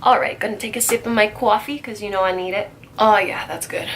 All right, gonna take a sip of my coffee because you know I need it. Oh yeah, that's good.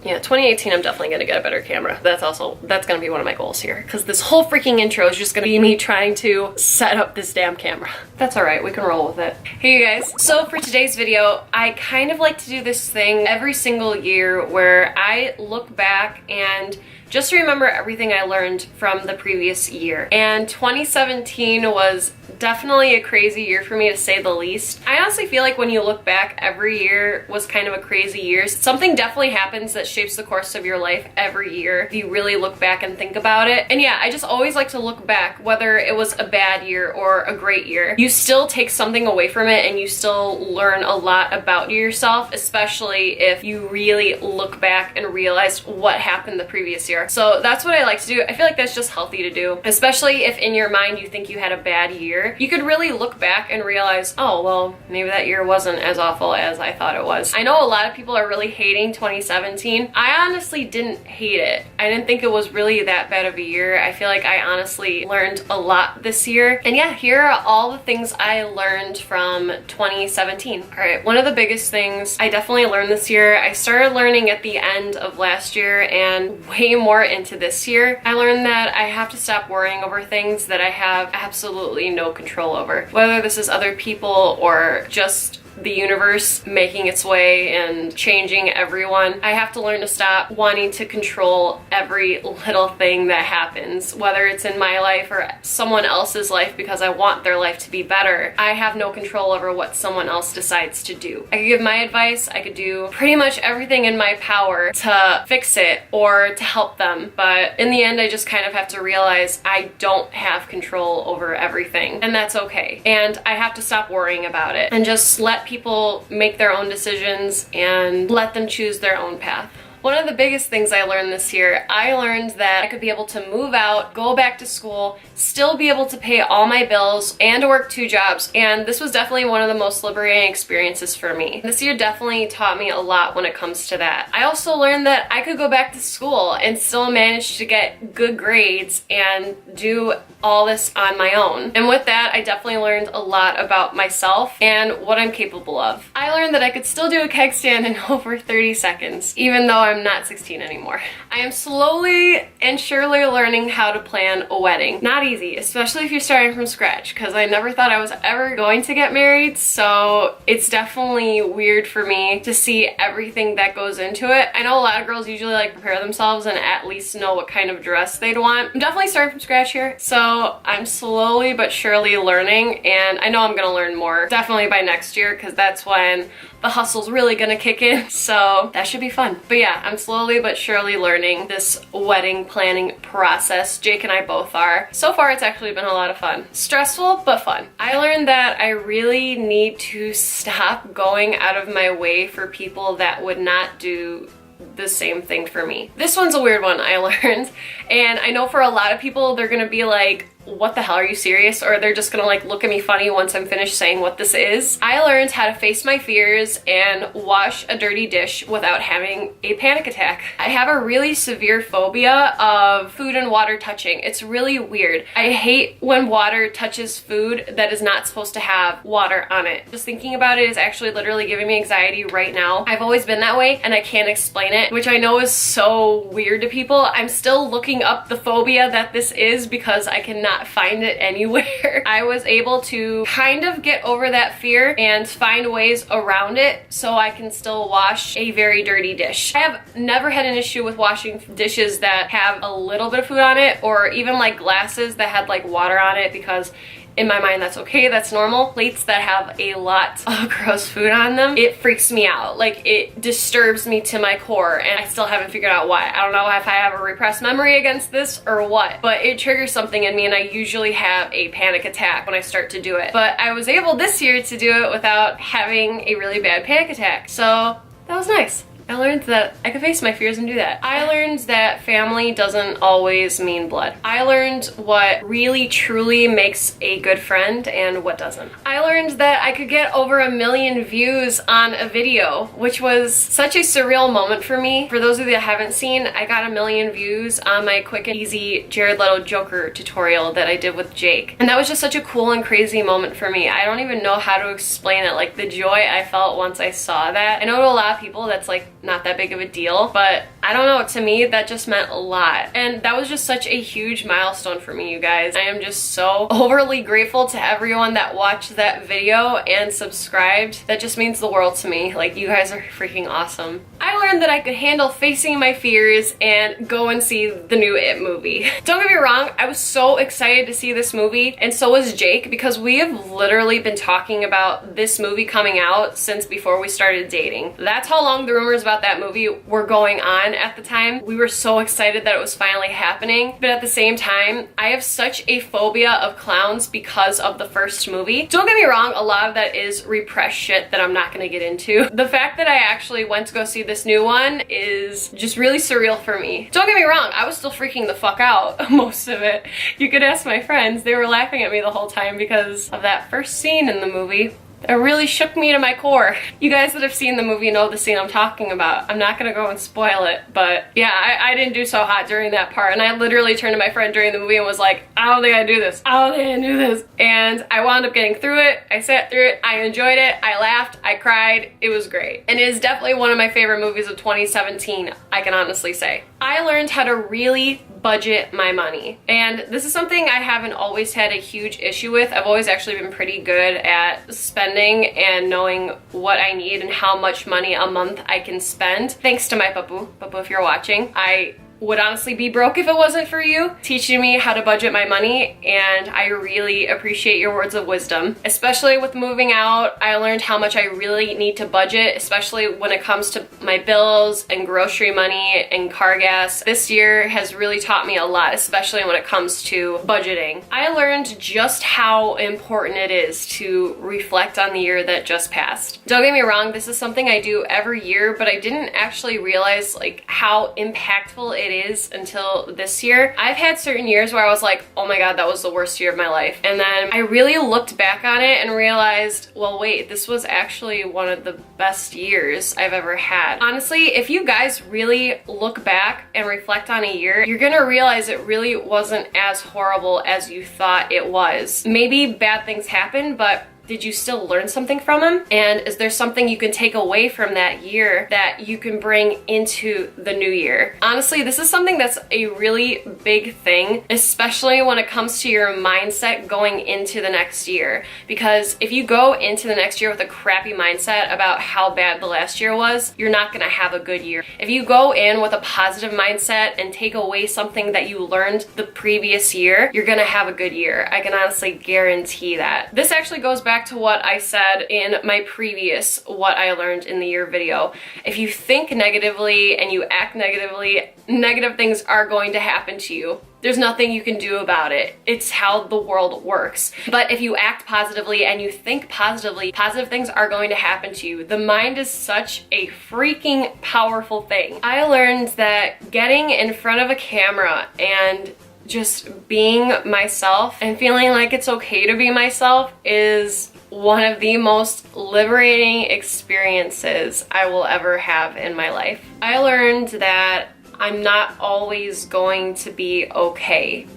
Yeah, 2018, I'm definitely gonna get a better camera. That's gonna be one of my goals here, because this whole freaking intro is just gonna be me trying to set up this damn camera. That's all right, we can roll with it. Hey you guys, so for today's video, I kind of like to do this thing every single year where I look back and just remember everything I learned from the previous year. And 2017 was definitely a crazy year for me, to say the least. I honestly feel like when you look back, every year was kind of a crazy year. Something definitely happens that shapes the course of your life every year if you really look back and think about it. And yeah, I just always like to look back, whether it was a bad year or a great year. You still take something away from it and you still learn a lot about yourself, especially if you really look back and realize what happened the previous year. So that's what I like to do. I feel like that's just healthy to do, especially if in your mind you think you had a bad year. You could really look back and realize, oh, well, maybe that year wasn't as awful as I thought it was. I know a lot of people are really hating 2017. I honestly didn't hate it. I didn't think it was really that bad of a year. I feel like I honestly learned a lot this year. And yeah, here are all the things I learned from 2017. All right, one of the biggest things I definitely learned this year, I started learning at the end of last year and way more into this year. I learned that I have to stop worrying over things that I have absolutely no control over. Whether this is other people or just the universe making its way and changing everyone. I have to learn to stop wanting to control every little thing that happens, whether it's in my life or someone else's life, because I want their life to be better. I have no control over what someone else decides to do. I could give my advice, I could do pretty much everything in my power to fix it or to help them, but in the end I just kind of have to realize I don't have control over everything, and that's okay. And I have to stop worrying about it and just let people make their own decisions and let them choose their own path. One of the biggest things I learned this year, I learned that I could be able to move out, go back to school, still be able to pay all my bills, and work 2 jobs. And this was definitely one of the most liberating experiences for me. This year definitely taught me a lot when it comes to that. I also learned that I could go back to school and still manage to get good grades and do all this on my own. And with that, I definitely learned a lot about myself and what I'm capable of. I learned that I could still do a keg stand in over 30 seconds, even though I'm not 16 anymore. I am slowly and surely learning how to plan a wedding. Not easy, especially if you're starting from scratch, because I never thought I was ever going to get married, so it's definitely weird for me to see everything that goes into it. I know a lot of girls usually like prepare themselves and at least know what kind of dress they'd want. I'm definitely starting from scratch here, so I'm slowly but surely learning, and I know I'm gonna learn more definitely by next year, because that's when the hustle's really gonna kick in, so that should be fun. But yeah, I'm slowly but surely learning this wedding planning process. Jake and I both are. So far, it's actually been a lot of fun. Stressful, but fun. I learned that I really need to stop going out of my way for people that would not do the same thing for me. This one's a weird one I learned, and I know for a lot of people, they're gonna be like, what the hell, are you serious? Or they're just gonna like look at me funny once I'm finished saying what this is. I learned how to face my fears and wash a dirty dish without having a panic attack. I have a really severe phobia of food and water touching. It's really weird. I hate when water touches food that is not supposed to have water on it. Just thinking about it is actually literally giving me anxiety right now. I've always been that way and I can't explain it, which I know is so weird to people. I'm still looking up the phobia that this is because I cannot find it anywhere. I was able to kind of get over that fear and find ways around it so I can still wash a very dirty dish. I have never had an issue with washing dishes that have a little bit of food on it, or even like glasses that had like water on it, because in my mind, that's okay, that's normal. Plates that have a lot of gross food on them, it freaks me out. Like, it disturbs me to my core, and I still haven't figured out why. I don't know if I have a repressed memory against this or what, but it triggers something in me, and I usually have a panic attack when I start to do it. But I was able this year to do it without having a really bad panic attack, so that was nice. I learned that I could face my fears and do that. I learned that family doesn't always mean blood. I learned what really truly makes a good friend and what doesn't. I learned that I could get over 1 million views on a video, which was such a surreal moment for me. For those of you that haven't seen, I got 1 million views on my quick and easy Jared Leto Joker tutorial that I did with Jake. And that was just such a cool and crazy moment for me. I don't even know how to explain it, like the joy I felt once I saw that. I know to a lot of people that's like not that big of a deal, but I don't know, to me that just meant a lot. And that was just such a huge milestone for me, you guys. I am just so overly grateful to everyone that watched that video and subscribed. That just means the world to me. Like, you guys are freaking awesome. I learned that I could handle facing my fears and go and see the new It movie. Don't get me wrong, I was so excited to see this movie, and so was Jake, because we have literally been talking about this movie coming out since before we started dating. That's how long the rumors about that movie were going on at the time. We were so excited that it was finally happening, but at the same time, I have such a phobia of clowns because of the first movie. Don't get me wrong, a lot of that is repressed shit that I'm not gonna get into. The fact that I actually went to go see this new one is just really surreal for me. Don't get me wrong, I was still freaking the fuck out most of it. You could ask my friends, they were laughing at me the whole time because of that first scene in the movie. It really shook me to my core. You guys that have seen the movie know the scene I'm talking about. I'm not gonna go and spoil it, but yeah, I didn't do so hot during that part, and I literally turned to my friend during the movie and was like, I don't think I do this. I don't think I do this. And I wound up getting through it. I sat through it. I enjoyed it. I laughed. I cried. It was great. And it is definitely one of my favorite movies of 2017, I can honestly say. I learned how to really budget my money. And this is something I haven't always had a huge issue with. I've always actually been pretty good at spending and knowing what I need and how much money a month I can spend. Thanks to my papu. Papu, if you're watching. I would honestly be broke if it wasn't for you teaching me how to budget my money, and I really appreciate your words of wisdom. Especially with moving out, I learned how much I really need to budget, especially when it comes to my bills and grocery money and car gas. This year has really taught me a lot, especially when it comes to budgeting. I learned just how important it is to reflect on the year that just passed. Don't get me wrong, this is something I do every year, but I didn't actually realize like how impactful it is until this year. I've had certain years where I was like, oh my god, that was the worst year of my life. And then I really looked back on it and realized, well, wait, this was actually one of the best years I've ever had. Honestly, if you guys really look back and reflect on a year, you're gonna realize it really wasn't as horrible as you thought it was. Maybe bad things happened, but did you still learn something from them? And is there something you can take away from that year that you can bring into the new year? Honestly, this is something that's a really big thing, especially when it comes to your mindset going into the next year. Because if you go into the next year with a crappy mindset about how bad the last year was, you're not gonna have a good year. If you go in with a positive mindset and take away something that you learned the previous year, you're gonna have a good year. I can honestly guarantee that. This actually goes back to what I said in my previous What I Learned in the Year video. If you think negatively and you act negatively, negative things are going to happen to you. There's nothing you can do about it. It's how the world works. But if you act positively and you think positively, positive things are going to happen to you. The mind is such a freaking powerful thing. I learned that getting in front of a camera and just being myself and feeling like it's okay to be myself is one of the most liberating experiences I will ever have in my life. I learned that I'm not always going to be okay,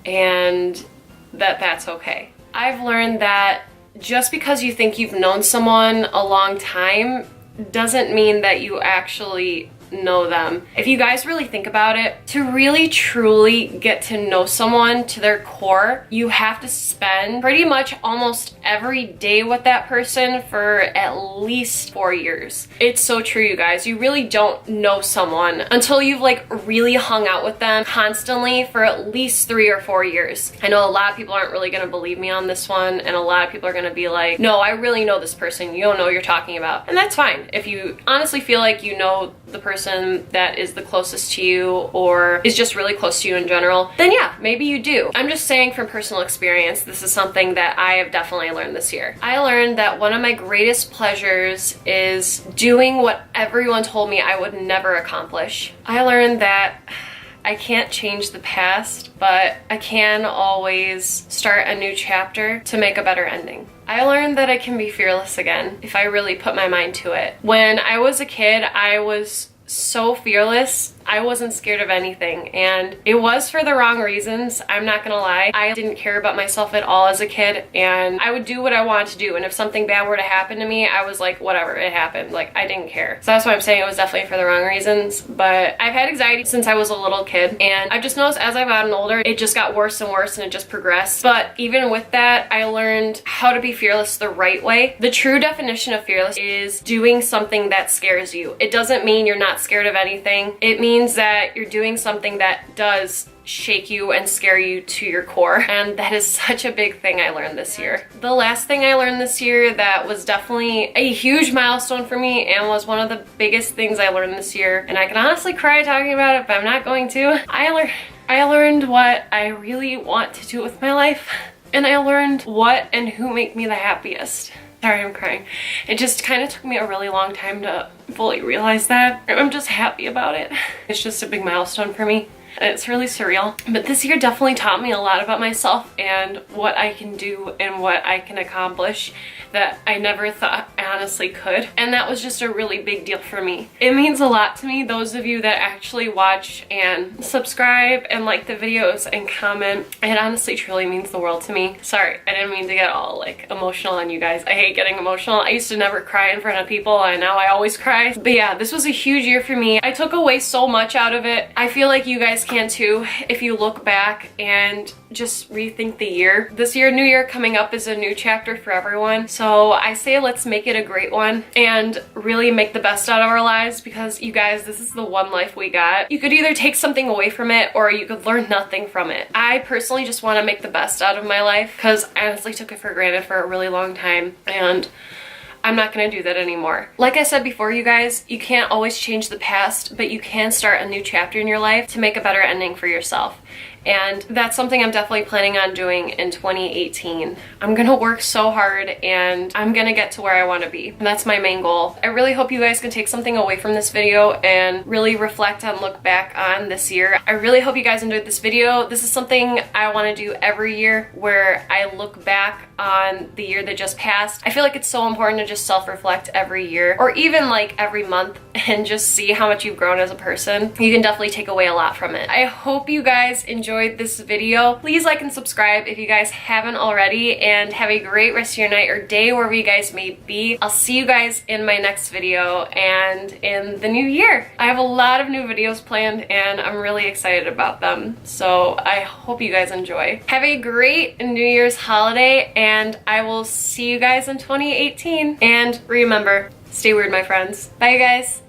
and that's okay. I've learned that just because you think you've known someone a long time doesn't mean that you actually know them. If you guys really think about it, to really truly get to know someone to their core, you have to spend pretty much almost every day with that person for at least 4 years. It's so true, you guys. You really don't know someone until you've like really hung out with them constantly for at least 3 or 4 years. I know a lot of people aren't really gonna believe me on this one, and a lot of people are gonna be like, no, I really know this person. You don't know what you're talking about. And that's fine. If you honestly feel like you know the person person that is the closest to you or is just really close to you in general, then yeah, maybe you do. I'm just saying from personal experience, this is something that I have definitely learned this year. I learned that one of my greatest pleasures is doing what everyone told me I would never accomplish. I learned that I can't change the past, but I can always start a new chapter to make a better ending. I learned that I can be fearless again if I really put my mind to it. When I was a kid, I was so fearless. I wasn't scared of anything, and it was for the wrong reasons. I'm not gonna lie. I didn't care about myself at all as a kid, and I would do what I wanted to do, and if something bad were to happen to me, I was like, whatever, it happened. Like, I didn't care. So that's why I'm saying it was definitely for the wrong reasons. But I've had anxiety since I was a little kid, and I've just noticed as I've gotten older, it just got worse and worse, and it just progressed. But even with that, I learned how to be fearless the right way. The true definition of fearless is doing something that scares you. It doesn't mean you're not scared of anything. It means that you're doing something that does shake you and scare you to your core, and that is such a big thing I learned this year. The last thing I learned this year that was definitely a huge milestone for me and was one of the biggest things I learned this year, and I can honestly cry talking about it, but I'm not going to. I learned what I really want to do with my life, and I learned what and who make me the happiest. Sorry, I'm crying. It just kind of took me a really long time to fully realize that. I'm just happy about it. It's just a big milestone for me. And it's really surreal. But this year definitely taught me a lot about myself and what I can do and what I can accomplish that I never thought I honestly could. And that was just a really big deal for me. It means a lot to me, those of you that actually watch and subscribe and like the videos and comment. It honestly truly means the world to me. Sorry, I didn't mean to get all like emotional on you guys. I hate getting emotional. I used to never cry in front of people, and now I always cry. But yeah, this was a huge year for me. I took away so much out of it. I feel like you guys can too if you look back and just rethink the year. This year, New Year coming up, is a new chapter for everyone. So I say let's make it a great one and really make the best out of our lives, because you guys, this is the one life we got. You could either take something away from it or you could learn nothing from it. I personally just want to make the best out of my life because I honestly took it for granted for a really long time, and I'm not gonna do that anymore. Like I said before, you guys, you can't always change the past, but you can start a new chapter in your life to make a better ending for yourself. And that's something I'm definitely planning on doing in 2018. I'm gonna work so hard and I'm gonna get to where I wanna be. And that's my main goal. I really hope you guys can take something away from this video and really reflect and look back on this year. I really hope you guys enjoyed this video. This is something I wanna do every year, where I look back on the year that just passed. I feel like it's so important to just self-reflect every year, or even like every month, and just see how much you've grown as a person. You can definitely take away a lot from it. I hope you guys enjoyed this video. Please like and subscribe if you guys haven't already, and have a great rest of your night or day wherever you guys may be. I'll see you guys in my next video and in the new year. I have a lot of new videos planned and I'm really excited about them. So I hope you guys enjoy. Have a great New Year's holiday, and I will see you guys in 2018. And remember, stay weird, my friends. Bye, guys.